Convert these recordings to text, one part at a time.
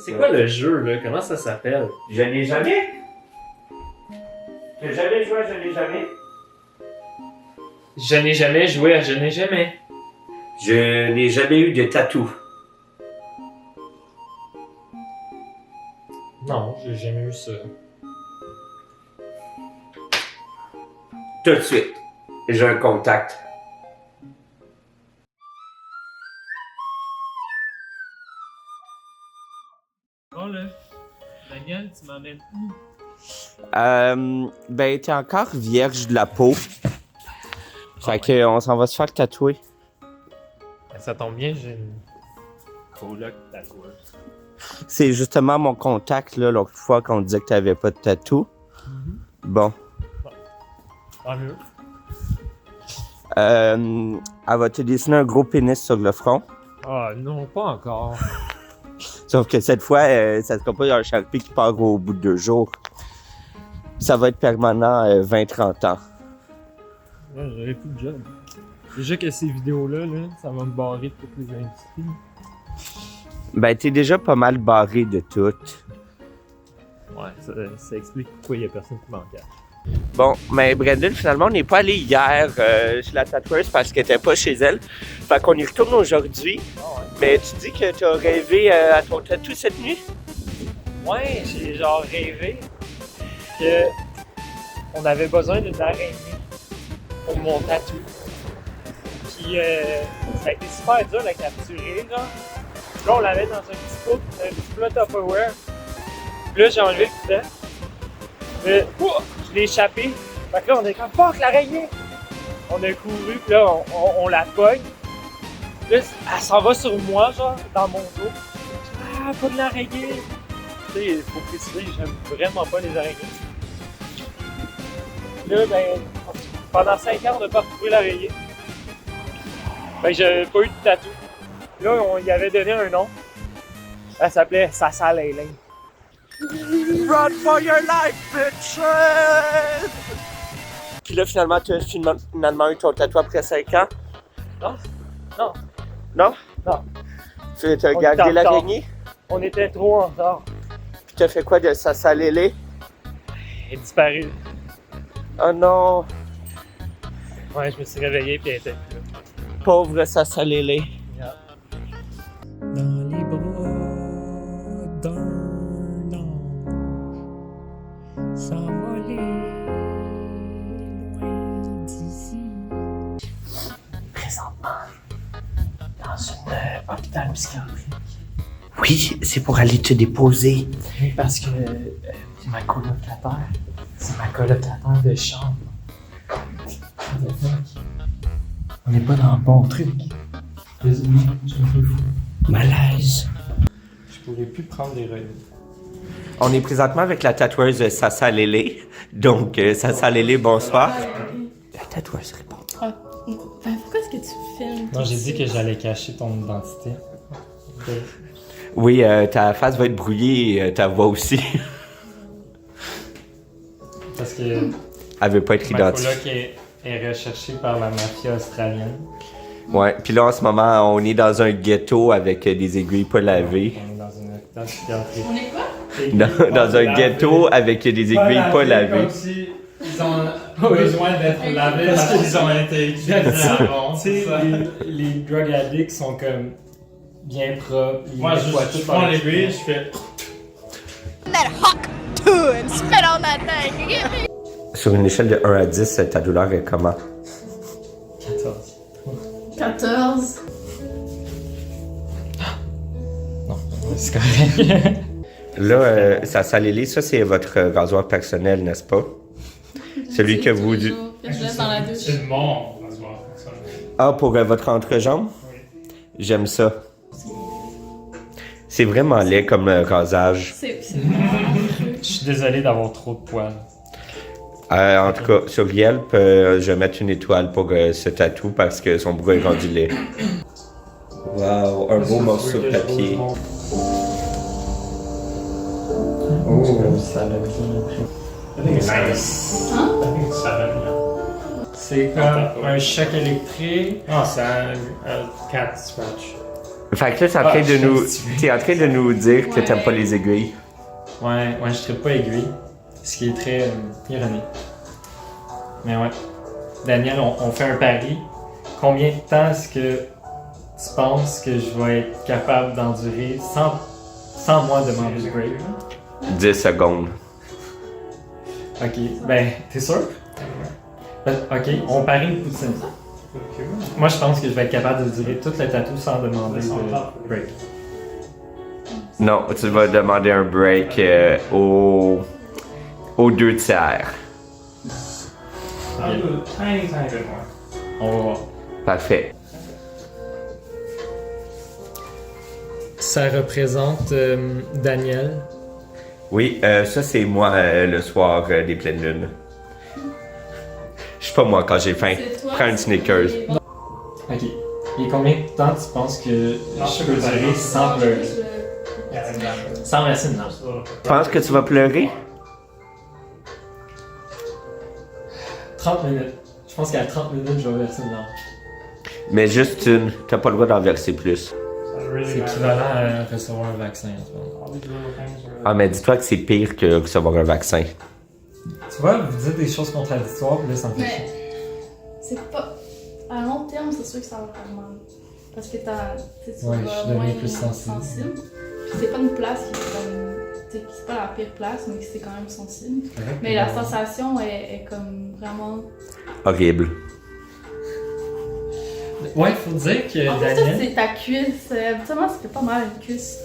C'est quoi le jeu, là? Comment ça s'appelle? Je n'ai jamais. J'ai jamais joué à Je n'ai jamais. Je n'ai jamais joué à Je n'ai jamais. Je n'ai jamais eu de tatou. Non, j'ai jamais eu ça. Tout de suite, j'ai un contact. Oh là, Daniel, tu m'emmènes où? Ben, t'es encore vierge de la peau. Fait que on s'en va se faire tatouer. Ça tombe bien, j'ai une coloc tatoueuse. C'est justement mon contact, là, l'autre fois qu'on disait que t'avais pas de tatou. Bon. Tant mieux. Elle va te dessiner un gros pénis sur le front. Ah non, pas encore. Sauf que cette fois, ça sera pas un Sharpie qui part au bout de 2 jours. Ça va être permanent 20-30 ans. Ouais, j'aurais plus de job. Déjà que ces vidéos-là, là, ça va me barrer de toutes les industries. Ben, t'es déjà pas mal barré de tout. Ouais, ça explique pourquoi il y a personne qui m'en cache. Bon, mais Brandon, finalement, on n'est pas allé hier chez la tatoueuse parce qu'elle était pas chez elle. Fait qu'on y retourne aujourd'hui. Ah ouais. Mais tu dis que tu as rêvé à ton tatou cette nuit? Ouais, j'ai genre rêvé que on avait besoin d'une araignée pour mon tatou. Puis ça a été super dur à capturer, genre. Là, on l'avait dans un petit plat Tupperware. Puis là, j'ai enlevé le plat. Je l'ai échappé. Fait que là, on est comme fuck l'araignée! On a couru, puis là, on la pogne. Là, elle s'en va sur moi, genre, dans mon dos. Ah, pas de l'araignée! Tu sais, il faut préciser, j'aime vraiment pas les araignées. Là, ben, pendant 5 ans, on n'a pas retrouvé l'araignée. Ben, j'avais pas eu de tatou. Là, on y avait donné un nom. Elle s'appelait Sasa Lélin. Run for your life, bitch! Puis là, finalement, tu as finalement eu ton tatou après 5 ans? Non? Non. Non? Non. Tu as On gardé était en l'araignée? On était trop en retard. Puis t'as fait quoi de Sasa Lélé? Elle est disparue. Oh non! Ouais, je me suis réveillé puis elle était plus là. Pauvre Sasa Lélé. Yeah. Dans les bras d'un ange, s'envoler loin d'ici. Présentement, dans une hôpital psychiatrique. Oui, c'est pour aller te déposer. Oui, parce que c'est ma colocataire. C'est ma colocataire de chambre. On n'est pas dans le bon truc. Désolé, je suis un peu fou. Malaise. Je pourrais plus prendre des relais. On est présentement avec la tatoueuse Sasa Lélé. Donc, Sasa Lélé, bonsoir. La tatoueuse répond. Ah, ben pourquoi est-ce que tu filmes? Non, j'ai dit que j'allais cacher ton identité. Oui, ta face va être brouillée et ta voix aussi. Parce que Elle veut pas être ma identifiée. coloc est recherchée par la mafia australienne. Ouais, puis là en ce moment, on est dans un ghetto avec des aiguilles pas lavées. On est dans une hôpital psychiatrique. On est quoi? Dans un ghetto avec des aiguilles pas lavées. Comme si ils ont besoin d'être lavés parce qu'ils ont été utilisés avant. Tu sais, ça. les drug addicts sont comme bien propres. Ils Moi, nettoient je tout prends par l'aiguille, dessus. je fais. That hawk too and spit on that thing, you get me? Sur une échelle de 1 à 10, ta douleur est comment? 14. 14. Non, c'est correct. Là, Sasa Lélé, ça c'est votre rasoir personnel, n'est-ce pas? Celui que vous... Que je laisse dans la douche. C'est mon rasoir. Ah, pour votre entrejambe? J'aime ça. C'est vraiment laid comme rasage. C'est vraiment Je suis désolé d'avoir trop de poils. En tout cas, sur Yelp, je vais mettre une étoile pour ce tatou parce que son bras est rendu laid. Wow, un beau morceau de papier. Oh, ça l'a bien pris. Nice. Hein? Ça va bien. C'est comme un choc électrique. Ah, c'est un cat scratch. Fait que là, t'es en train de nous dire que t'aimes pas les aiguilles. Ouais, je serais pas aiguille. Ce qui est très ironique. Mais ouais. Daniel, on fait un pari. Combien de temps est-ce que tu penses que je vais être capable d'endurer sans moi demander le break? 10 secondes. Ok, ben, t'es sûr? Ok, on parie une poutine. Moi, je pense que je vais être capable de durer tout le tatou sans demander le break. Non, tu vas demander un break aux 2 tiers. I'll do a tiny bit more. On va voir. Parfait. Ça représente Daniel. Oui, ça c'est moi le soir des pleines lunes. Je sais pas moi quand j'ai faim. Prends une Snickers. Ok. Et combien de temps tu penses que je peux durer sans pleurer? Sans racine, non. Tu penses que tu vas pleurer? 30 minutes. Je pense qu'à 30 minutes, je vais verser une larme. Mais juste une. T'as pas le droit d'en verser plus. C'est équivalent à recevoir un vaccin en ce moment. Ah, mais dis-toi que c'est pire que recevoir un vaccin. Tu vois, vous dites des choses contradictoires, puis là, ça me fait Mais chier. c'est pas. À long terme, c'est sûr que ça va faire mal. Parce que tu Ouais, vas je suis moins devenu plus sensible. Puis c'est pas une place qui est comme. Tu sais, c'est pas la pire place, mais que c'est quand même sensible. Mais la sensation est comme vraiment. Horrible. Ouais, faut dire que En fait, Daniel. c'est ta cuisse. Habituellement, ça fait pas mal une cuisse.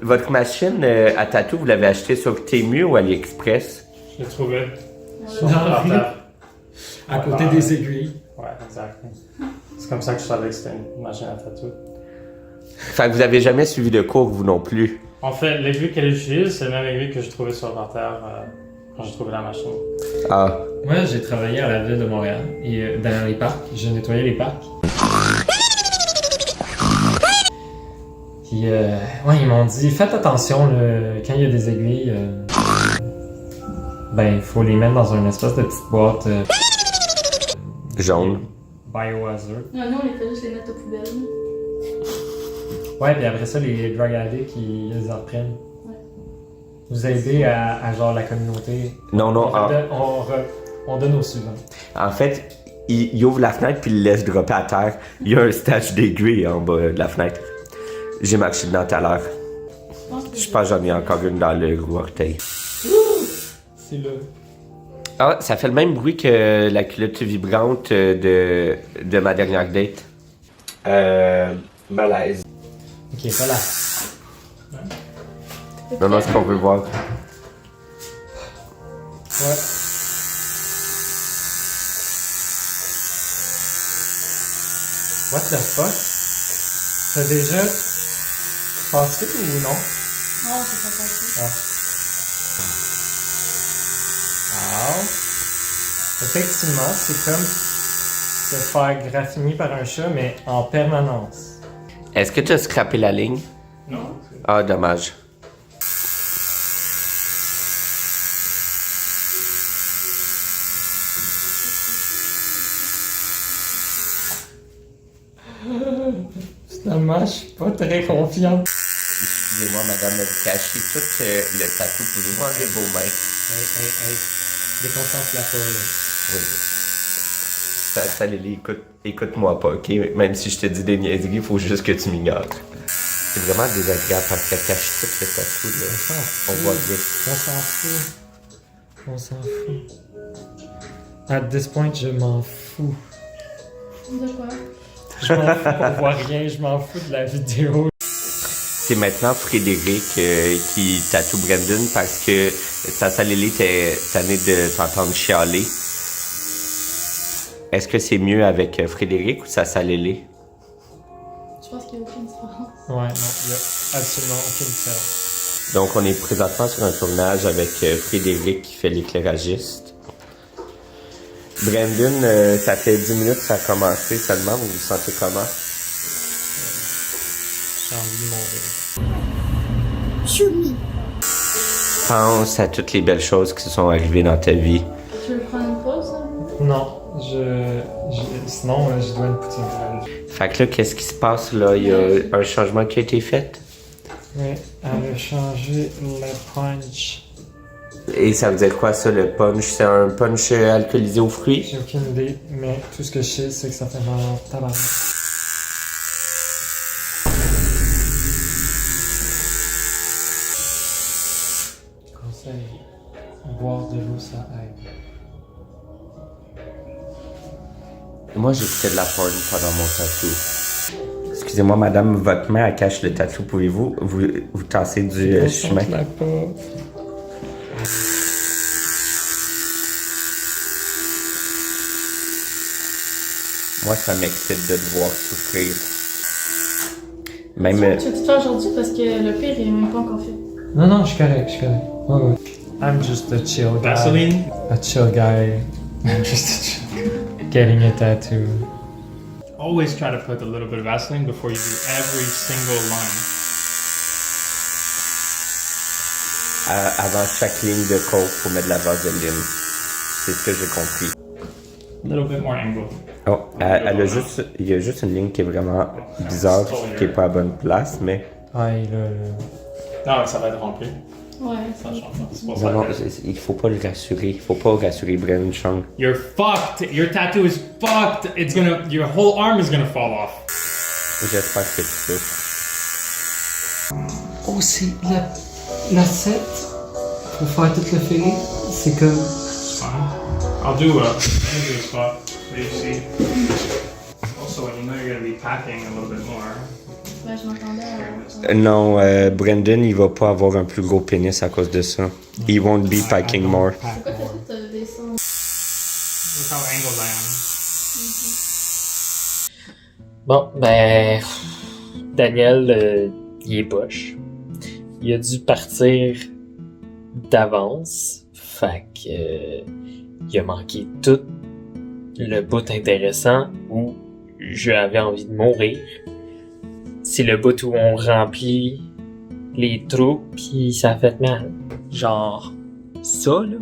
Votre machine à tatou, vous l'avez achetée sur Temu ou AliExpress? Je l'ai trouvé. Ouais. Par terre. À côté des aiguilles. Ouais, exact. C'est comme ça que je savais que c'était une machine à tatou. Fait que vous avez jamais suivi de cours, vous non plus. En fait, l'aiguille qu'elle utilise, c'est la même aiguille que j'ai trouvée sur par terre quand j'ai trouvé la machine. Ah. Moi, j'ai travaillé à la ville de Montréal et dans les parcs. J'ai nettoyé les parcs. Puis, ouais, ils m'ont dit faites attention quand il y a des aiguilles. Ben, il faut les mettre dans une espèce de petite boîte. Jaune. Biohazard. Non, nous, on les fait juste les mettre aux poubelles. Ouais, puis après ça, les drug addicts, ils les en reprennent. Ouais. Vous aidez à genre la communauté. Non, non. On donne aux suivants. En fait, il ouvre la fenêtre puis il le laisse dropper à terre. Il y a un stash d'aiguilles en bas de la fenêtre. J'ai marché dedans tout à l'heure. Je pense que j'en ai encore une dans le gros orteil. C'est là. Ah, ça fait le même bruit que la culotte vibrante de ma dernière date. Malaise. Ok, voilà. Non, non, c'est qu'on veut voir. Ouais. What the fuck? T'as déjà passé ou non? Non, c'est pas passé. Wow. Effectivement, c'est comme se faire graffiner par un chat, mais en permanence. Est-ce que tu as scrappé la ligne? Non. Ah, dommage. Finalement, je suis pas très confiant. Excusez-moi, madame, de cacher tout le tatou. Pouvez-vous enlever vos mains? Hey. Déconcentre-la pas, là. Oui. Ça Lily, écoute-moi pas, ok? Même si je te dis des niaiseries, il faut juste que tu m'ignores. C'est vraiment désagréable parce qu'elle cache tout le tatou, là. On voit bien. On s'en fout. At this point, je m'en fous. De quoi? Je m'en fous, on voit rien, je m'en fous de la vidéo. C'est maintenant Frédéric qui tatoue Brandon parce que Tata Lily était tannée de t'entendre chialer. Est-ce que c'est mieux avec Frédéric ou Tata Lily? Je pense qu'il n'y a aucune différence. Ouais, non, il n'y a absolument aucune différence. Donc, on est présentement sur un tournage avec Frédéric qui fait l'éclairagiste. Brandon, ça fait 10 minutes que ça a commencé seulement. Vous vous sentez comment? J'ai envie de mourir. Pense à toutes les belles choses qui se sont arrivées dans ta vie. Tu veux prendre une pause? Non, sinon, je dois une poutine. Fait que là, qu'est-ce qui se passe là? Il y a un changement qui a été fait? Oui, elle a changé le punch. Et ça veut dire quoi ça, le punch? C'est un punch alcoolisé aux fruits? J'ai aucune idée, mais tout ce que je sais, c'est que ça fait mal en tabarnak. Conseil, boire de l'eau, ça aide. Moi, j'écoutais de la porn pendant mon tatou. Excusez-moi, madame, votre main, elle cache le tatou. Pouvez-vous vous tasser du chemin? Je la pas. Moi, ça m'excite de te voir souffrir. Même... Tu veux te faire aujourd'hui parce que le pire, il est même pas encore fait. Non, je suis correct, Ouais, ouais. I'm just a chill guy. Vaseline? A chill guy. I'm just a chill guy. Getting a tattoo. Always try to put a little bit of Vaseline before you do every single line. Avant chaque ligne de coke, faut mettre de la vaseline. C'est ce que j'ai compris. A little bit more angle. Oh, il y a juste une ligne qui est vraiment bizarre, qui est pas à bonne place, mais... Ah, il a Non, ça va être rempli. Ouais. Ça change pas. C'est pour Non, ça non, que... il faut pas le rassurer. Il faut pas rassurer Brennan Chang. You're fucked! Your tattoo is fucked! It's gonna... Your whole arm is gonna fall off. J'espère que tu peux. Oh, c'est la 7 pour faire tout le fini. C'est comme. It's fine. I'll do a spot. What do you see? Also, when you know you're gonna be packing a little bit more. Ouais, je m'attendais à... Non, Brendan, il va pas avoir un plus gros pénis à cause de ça. He won't be packing more. C'est quoi t'as fait de descendre? Look how angled I am. Bon, ben. Daniel, il est poche. Il a dû partir d'avance. Fait que. Il a manqué tout le bout intéressant où j'avais envie de mourir. C'est le bout où on remplit les trous pis ça fait mal. Genre, ça là.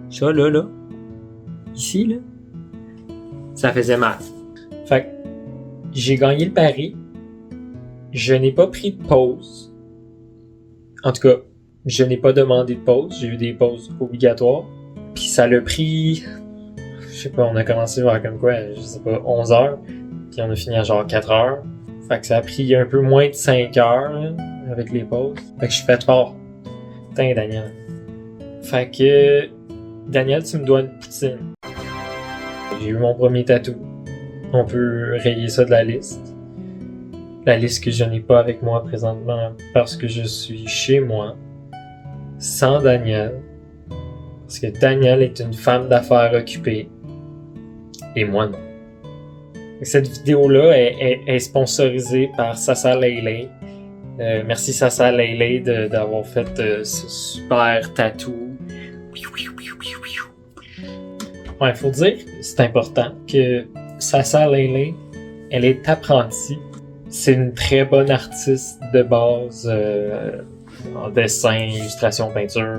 Ça là. Ici là. Ça faisait mal. Fait que j'ai gagné le pari. Je n'ai pas pris de pause. En tout cas, je n'ai pas demandé de pause. J'ai eu des pauses obligatoires. Puis ça l'a pris... Je sais pas, on a commencé vers comme quoi, je sais pas, 11 heures. Puis on a fini à genre 4 heures. Fait que ça a pris un peu moins de 5 heures, là, avec les pauses. Fait que je suis fait fort. Putain, Daniel. Fait que... Daniel, tu me dois une poutine. J'ai eu mon premier tatou. On peut rayer ça de la liste. La liste que je n'ai pas avec moi présentement parce que je suis chez moi, sans Daniel. Parce que Daniel est une femme d'affaires occupée. Et moi non. Cette vidéo-là est sponsorisée par Sasa Leyley. Merci Sasa Leyley d'avoir fait ce super tatou. Ouais, faut dire, c'est important que Sasa Leyley, elle est apprentie. C'est une très bonne artiste de base en dessin, illustration, peinture.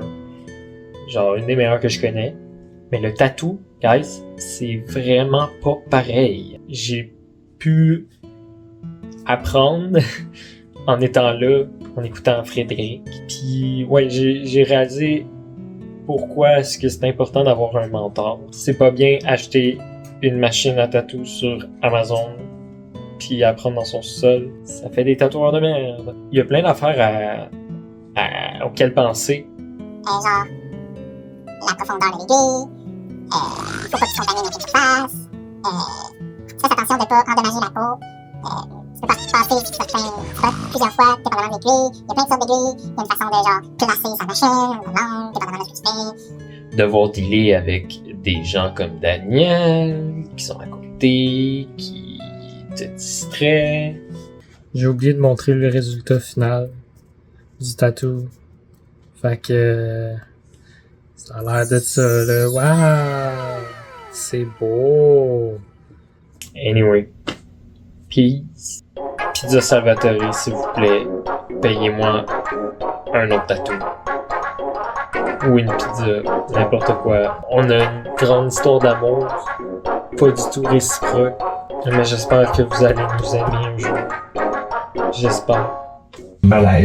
Genre une des meilleures que je connais. Mais le tatou, guys, c'est vraiment pas pareil. J'ai pu apprendre en étant là, en écoutant Frédéric. Puis ouais, j'ai réalisé pourquoi est-ce que c'est important d'avoir un mentor. C'est pas bien acheter une machine à tatou sur Amazon puis apprendre dans son sol. Ça fait des tatoueurs de merde. Il y a plein d'affaires auxquelles penser. Genre, la profondeur de l'aiguille, faut pas que tu contamines aucune surface, fais attention de ne pas endommager la peau, tu peux passer certains spots plusieurs fois, dépendamment de l'aiguille, il y a plein de sortes d'aiguilles, il y a une façon de genre placer sa machine, ou la langue, dépendamment de ce que tu fais. Devoir dealer avec des gens comme Daniel, qui sont à côté, qui te distraient. J'ai oublié de montrer le résultat final du tatou. Fait que... ça a l'air de ça, là. Wow! C'est beau! Anyway. Peace. Pizza Salvatore, s'il vous plaît. Payez-moi un autre tatou. Ou une pizza. N'importe quoi. On a une grande histoire d'amour. Pas du tout réciproque. Mais j'espère que vous allez nous aimer un jour. J'espère. Malaise.